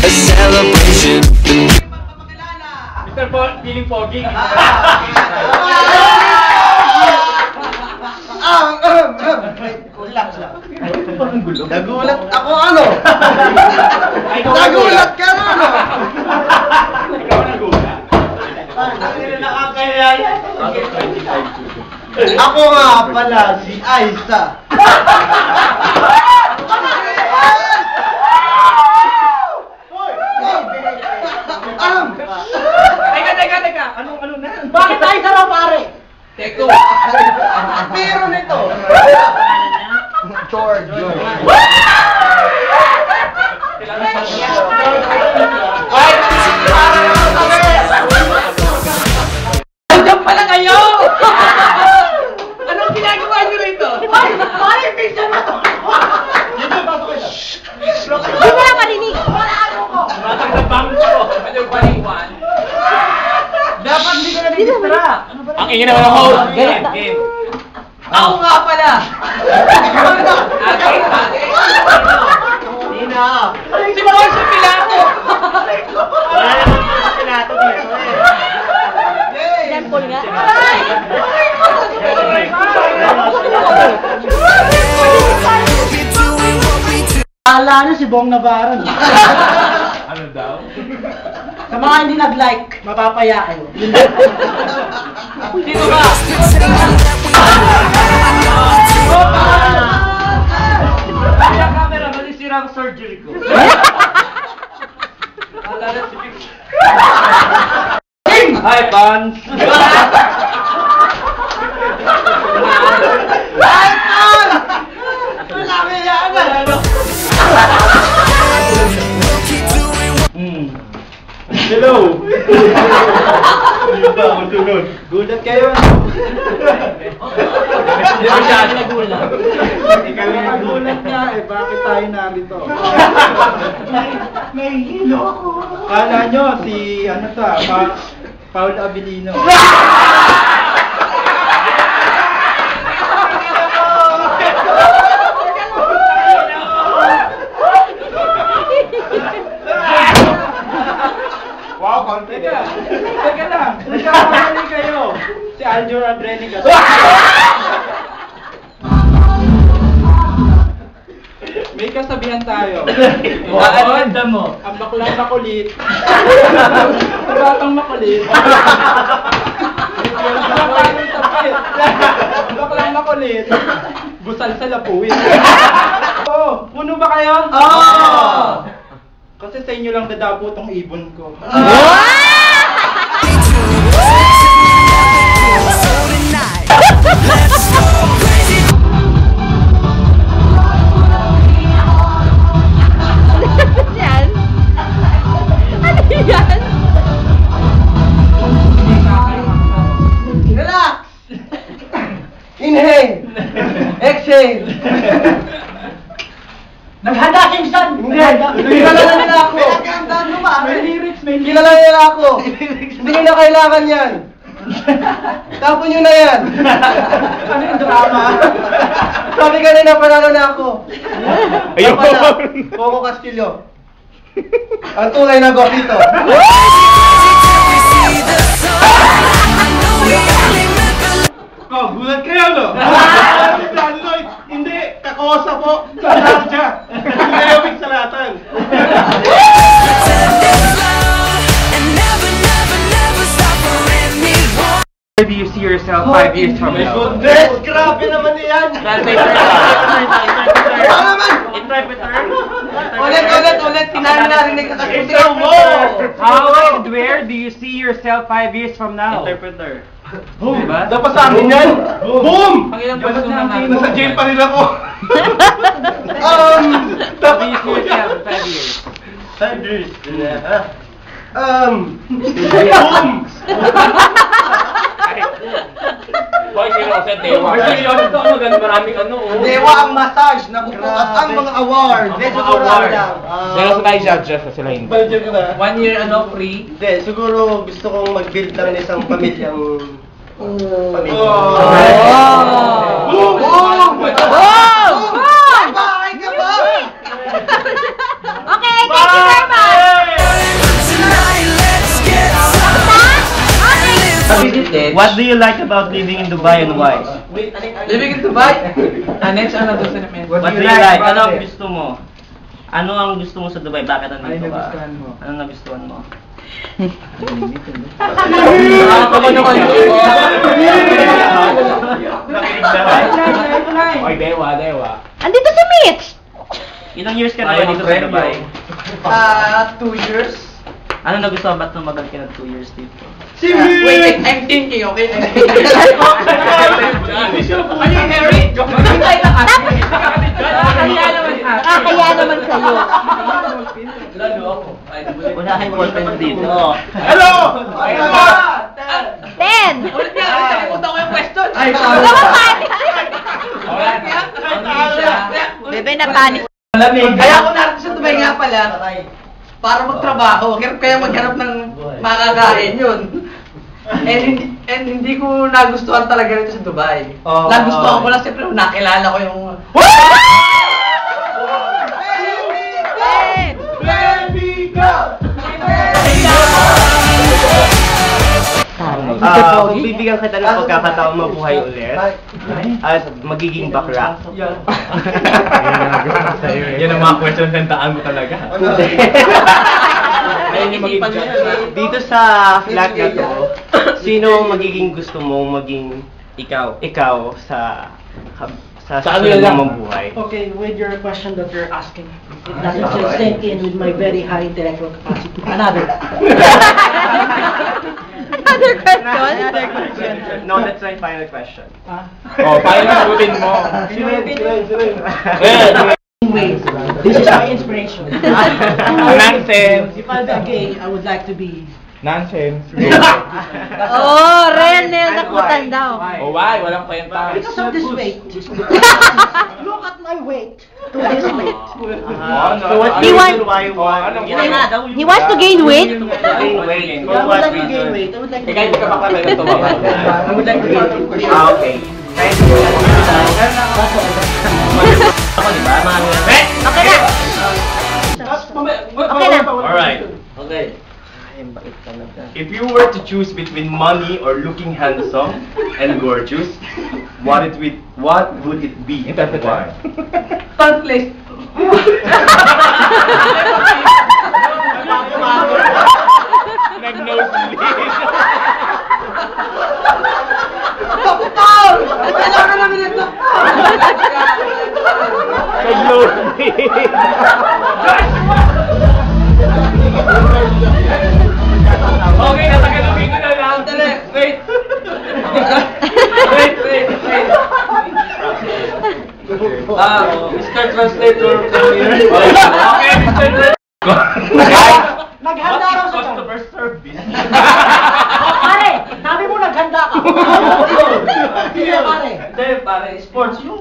a celebration. Mr. Feeling Foggy. Nagulat ako ano? Nagulat ka na ano? Ikaw nagulat. Ako nga pala si Aiza. Teka. Ano na? Bakit Aiza raw pare? Teko. Pero nito. George. Diyan pala kayo! Anong ginagawa niyo rito? Pare, picture na to! Hindi mo lang marinig. Matagdabang ko. Ano yung paliwan? Dapat hindi ko na-distra. Ang ingin naman ako. Game. Ako nga pala! Hindi na. Si Poncio Pilato! Wala naman sa pinato dito eh. Temple nga. Ala niyo si Bong Navarro. Ano daw? Sa mga hindi nag-like, mapapaya kayo. Sino ba? Kaya camera, malisira ang surgery ko. Alala si Vic. Hi, Pans! Hello! Hindi ba ako sunod? Gulat kayo. Hindi masyado nagulat. Ikaw yung nagulat nga eh. Bakit tayo narito? May hilo ako. Kala nyo si ano ta, Paul Abilino. Wow, confident. Teka lang, nagkakamali kayo. Si Aljur Adrenica. May kasabihan tayo. Ano mo? Ang baklang makulit. Ang batang makulit. Ang baklang makulit. Busal sa lapuin. Oh, puno ba kayo? Oh! Kasi sa inyo lang dadapo tong ibon ko. Yan. Ano yan? Relax! Inhale! Exhale! Naghanda Kingston! Hindi! Kilala na nila ako! Pinagandaan mo ba? May lyrics, Kilala na nila ako! Hindi nyo na kailangan yan! Tapon nyo na yan! Ano yung drama? Sabi kanina, panalo na ako! Ayun! Coco Castillo! Ang tunay na gopito! Oh, gulat kayo, no? Hindi, kakosa po! Sa Narja! Hindi kayo pigsalatan! Where do you see yourself 5 years from now? Goodness! Grabe naman yan! Interpreter. Ulit! Narinig ka kasi ikaw mo! How and where do you see yourself 5 years from now? Interpreter. Boom! Diba? Dapat sa amin yan! Boom! Pangilang pwesto na natin. Nasa jail pa rin ako! How do you see yourself 5 years? 5 years? Boom! Boy, seryoso, Dewa. Seryoso to, maganda maraming ano. Dewa ang massage, nakukuha ang mga award. Medyo kurang lang. Seryoso tayo judges na sila hindi. Budget ko na. 1 year free? Hindi, siguro gusto kong mag-build lang ng isang pamilyang... Pamilya. Oh! Boom! Boom! Bakit ka ba? Okay, thank you very much! What do you like about living in Dubai and why? Living in Dubai? Next, ano gusto namin? What do you like? Ano ang gusto mo? Ano ang gusto mo sa Dubai? Bakit nandito ka? Ano nagustuhan mo? Oy, dewa. Andito si Mitch! Ilang years ka na ba dito sa Dubai? 2 years. Ano nagustuhan? Ba't tumagal ka na 2 years dito? Wait, I'm thinking, okay? Are you Harry? Nakakaya naman sa'yo. Wala kayong ballpen dito. Hello! 10! Nakalimutan ko yung question. Ay, Bebe, napanis. Kaya ako narito sa Dubai nga pala, para magtrabaho. Hirap kaya maghanap ng makakain yun. And hindi ko nagustuhan talaga rito sa Dubai. Nagustuhan ko lang siyempre nung nakilala ko yung... Kung bibigyan kita ng pagkakataon mabuhay ulit at magiging bakla. Yan ang mga question tentaan mo talaga. Dito sa flat na to, sino magiging gusto mong maging ikaw sa susunod mong buhay? Okay, with your question that you're asking, it doesn't just sink in with my very high intellectual capacity. Another. Another question? No, that's my final question. Oh, paano sagutin mo? Wait, this is my inspiration. Nonsense. If I were gay, I would like to be. Nonsense. Oh, Renel, nakutan daw. Oh, why? Walang kwenta. Because of this weight. Look at my weight. To this weight. So what's He the wants- reason why you want? He wants to gain weight? Gain weight. For I would what like to gain reason? weight. I would like to Kahit gain ka bakla weight. ito ba? I would like to gain weight. Okay. Kahit mo lang ako, di ba? Okay na. Okay na. Alright. Okay. If you were to choose between money or looking handsome and gorgeous, what would it be? Why? Translate. Nag-nosebleed. Doktor! Kailangan namin ng doktor! Nag-nosebleed. Okay, natagalogin ko na lang. Dali, wait. Mr. Translator, come here. Okay, Mr. Naghanda raw sa Customer service. Pare, sabi mo naghanda ka. Sige, pare. Hindi, pare, sports yung...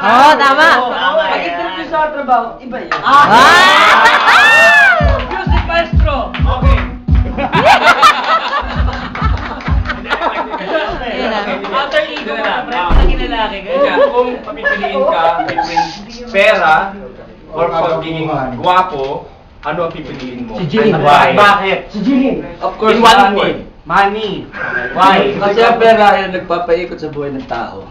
Oh, tama. Pag-interview sa trabaho, iba yan. Music maestro. Okay. After ego na, naging lalaki. Kung papipiliin ka between pera or pagiging gwapo, ano ang pipiliin mo? Si Jilin. And why? Bakit? Si Jilin. Of course, In one word. Money. Why? Kasi ang pera yung nagpapaikot sa buhay ng tao.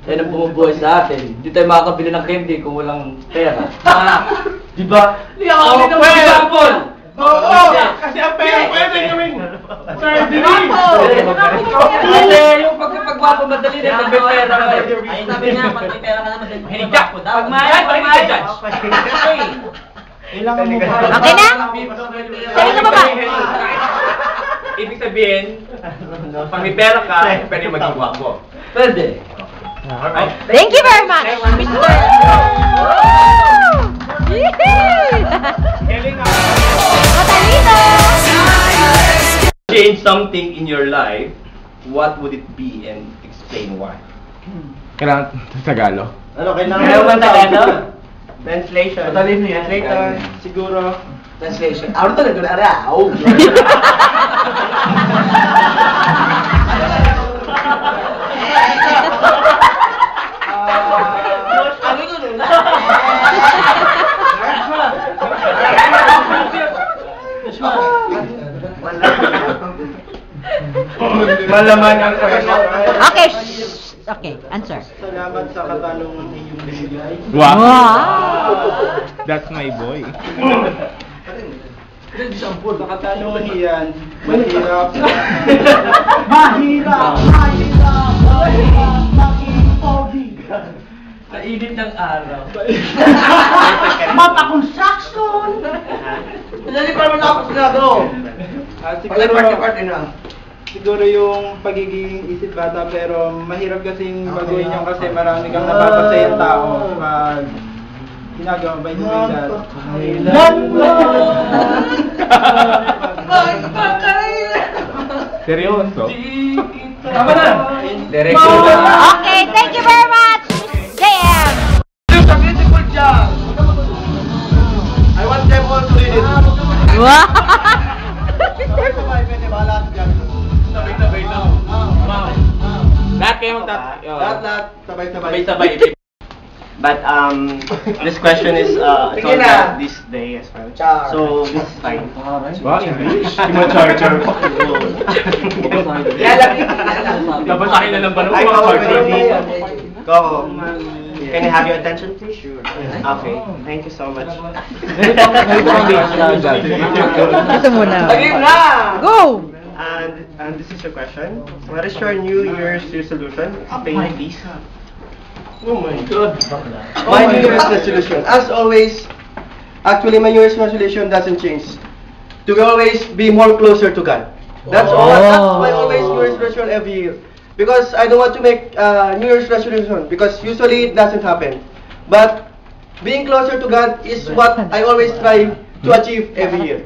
Yan ang bumubuhay sa atin. Hindi tayo makakabili ng candy kung walang pera. Di ba? Hindi ako kami ng example. Oo! Kasi ang pera pwede gawing surgery! Kasi yung pagpagwapo madali na pag may pera ka. Sabi niya, pag may pera ka na madali. Hinigda! Pag may judge! Kailangan mo ba? Okay na? Sabi ka ba ba? Ibig sabihin, pag may pera ka, pwede maging gwapo. Pwede. Alright. Thank you very much, Mr. Galing na. Matalino! Change something in your life, what would it be and explain why? Kailangan Tagalog. Ayaw man Tagalog? Translation. Matalino yan. Translator. Siguro. Translation. Ano talaga na araw? Malaman ang question. Okay. Okay, answer. Salamat sa katanungan ninyong binigay. Wow! That's my boy. Sa katanungan niyan, mahirap. Maging pogi. Sa init ng araw. Mapa-construction! Hindi pa naman ako sinado. Siguro yung pagiging isip bata, pero mahirap kasing baguhin yung kasi marami kang napapasayang tao pag ginagawa ba yung Seryoso? Tama na! Direction lang. Okay, thank you very much, JM! Sa beautiful job! I want them all to read it. Wow! Sabay-sabay na. Lahat kayo Lahat, sabay-sabay. Sabay-sabay. But this question is Sige told na. this day as well. Char. So this is fine. Wow, English? Ima-charger. Nabasahin na lang ba nung I mga go charger? already. Go. Can I have your attention, please? Sure. Okay. Thank you so much. Ito muna. Sige na! Go! And this is your question. What is your New Year's resolution? Explain, please. Oh my God. My New Year's resolution, as always, actually my New Year's resolution doesn't change. To always be more closer to God. That's all. That's my always New Year's resolution every year. Because I don't want to make New Year's resolution because usually it doesn't happen. But being closer to God is what I always try to achieve every year.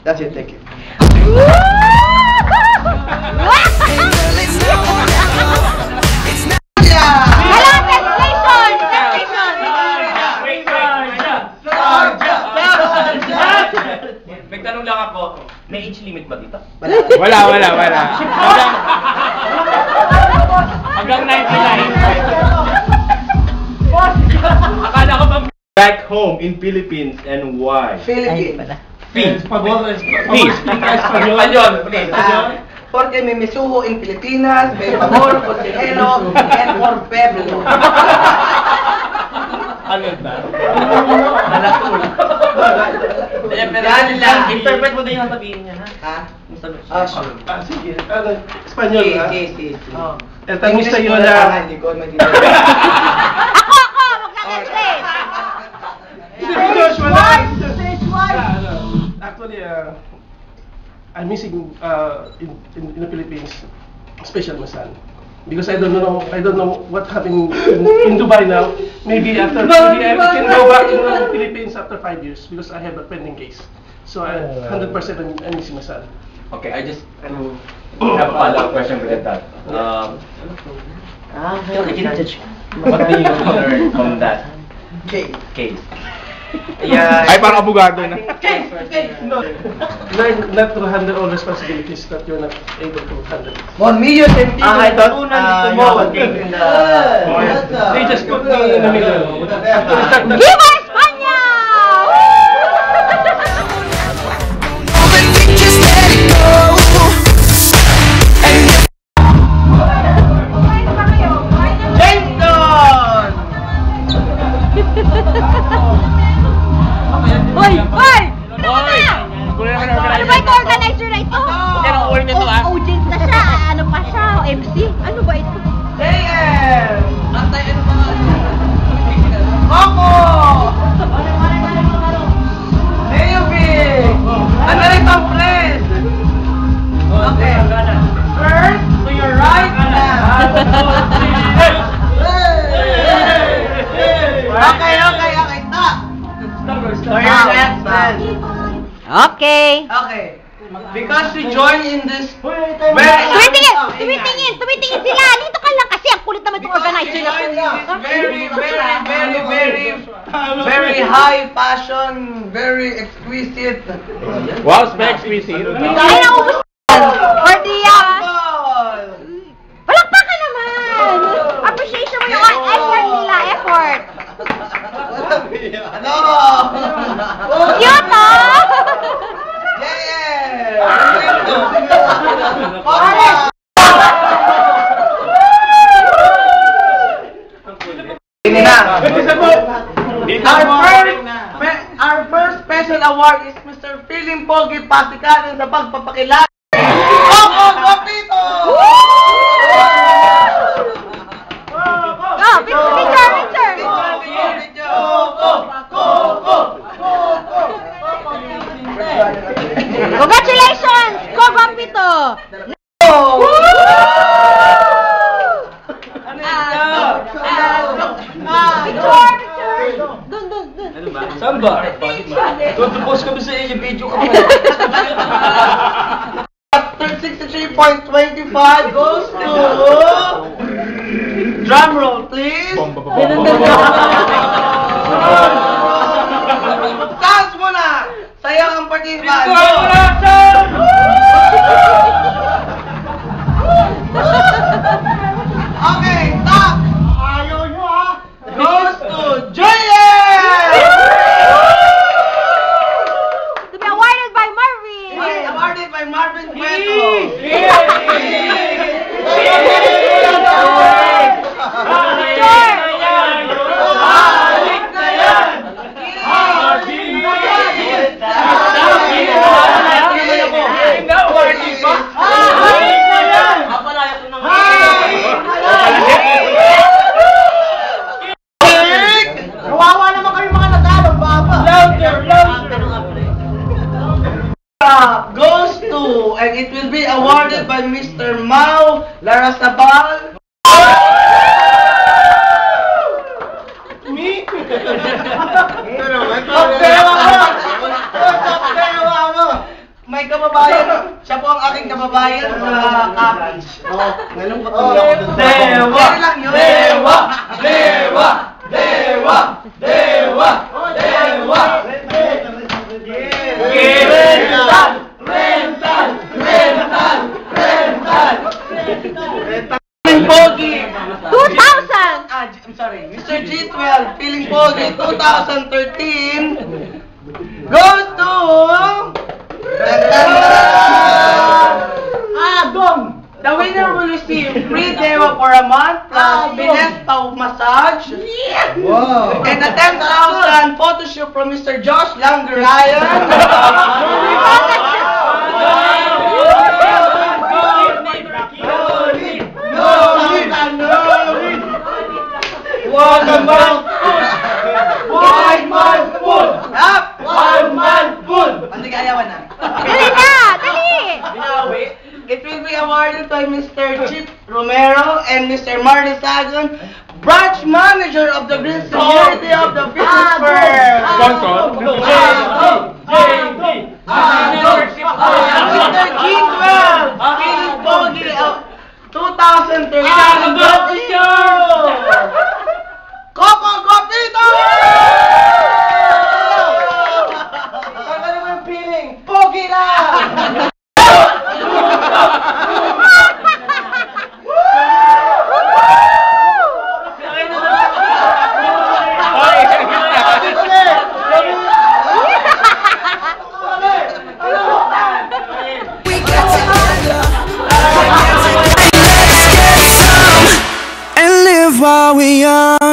That's it. Thank you. Hello, translation! Translation! Nagtanong lang ako, may age limit ba dito? Wala. Hanggang 99. Akala ko ba back home in Philippines and why? Philippines. Peace. Peace. Espanyol, please. Porque may misuho in Pilipinas, may pamor, consejero, and for Pueblo. Ano ba? Alatul. Yan lang. Interpret mo din yung sabihin niya, ha? Ah, sure. Sige. Espanyol, ha? Sí. El tamis sa'yo na... Hindi ko maintindihan. Ako! Mag-translate! Actually, I'm missing in the Philippines, especially my son, because I don't know what happened in Dubai now. Maybe I can go back to the Philippines after 5 years because I have a pending case. So 100% I'm missing my son. Okay, I just have a follow-up question with that. What do you learn from that case? Yeah. Ay, parang abogado na. Learn not to handle all responsibilities that you're not able to handle. 1 million and I thought you were in the They just put me in the middle. Viva España! Hoy! Ano ba? Ano ba ito? Organizer na ito? Audience na siya. Ano pa siya? MC? Ano ba ito? Coco! Ano rin ang friend? Okay. First, to your right now. Okay. Stop. To your left man. Okay. Okay. Because you join in this Tumitingin sila. Dito ka lang kasi ang kulit naman itong organizer na to. very high passion, very exquisite. Wow, exquisite. Ay, naubos for the palakpakan naman. Appreciation mo yung effort nila. Effort. Ano? Cute, oh! Yeah! Our first special award is Mr. Feeling Pogi Pasikanan sa pagpapakilala. Coco Copito! Go, picture. Congratulations, Coco Pito. Picture. Dun. Saan ba? Tutupos kami sa inyo, video kami. 63.25 goes to... Drum roll, please. Taas mo na! Sayang ang participant. Okay, stop! Ayaw nyo ha! Goes to Juliet! To be awarded by Marvin. Awarded by Marvin Cueto. Goes to, and it will be awarded by Mr. Mau Larrazabal. Me? May kababayan. Siya po ang aking kababayan sa Capiz. Ngayon po Dewa! lang yun. Dewa! Dewa! Dewa! Dewa! Dewa! Feeling Pogi 2,000. I'm sorry, Mr. G12 Feeling Pogi 2013 goes to the winner will receive free Dewa for a month plus Binesta massage and a 10,000 photo shoot from Mr. Josh Langarayan. One man food. Hindi kayawan na. Dali na, dali. It will be awarded by Mr. Chip Romero and Mr. Marty Sagon, branch manager of the Green Security of the Business Firm. Mr. G12 Feeling Pogi 2013 Coco Copito! Saka naman feeling, pogi lang! And live while we young.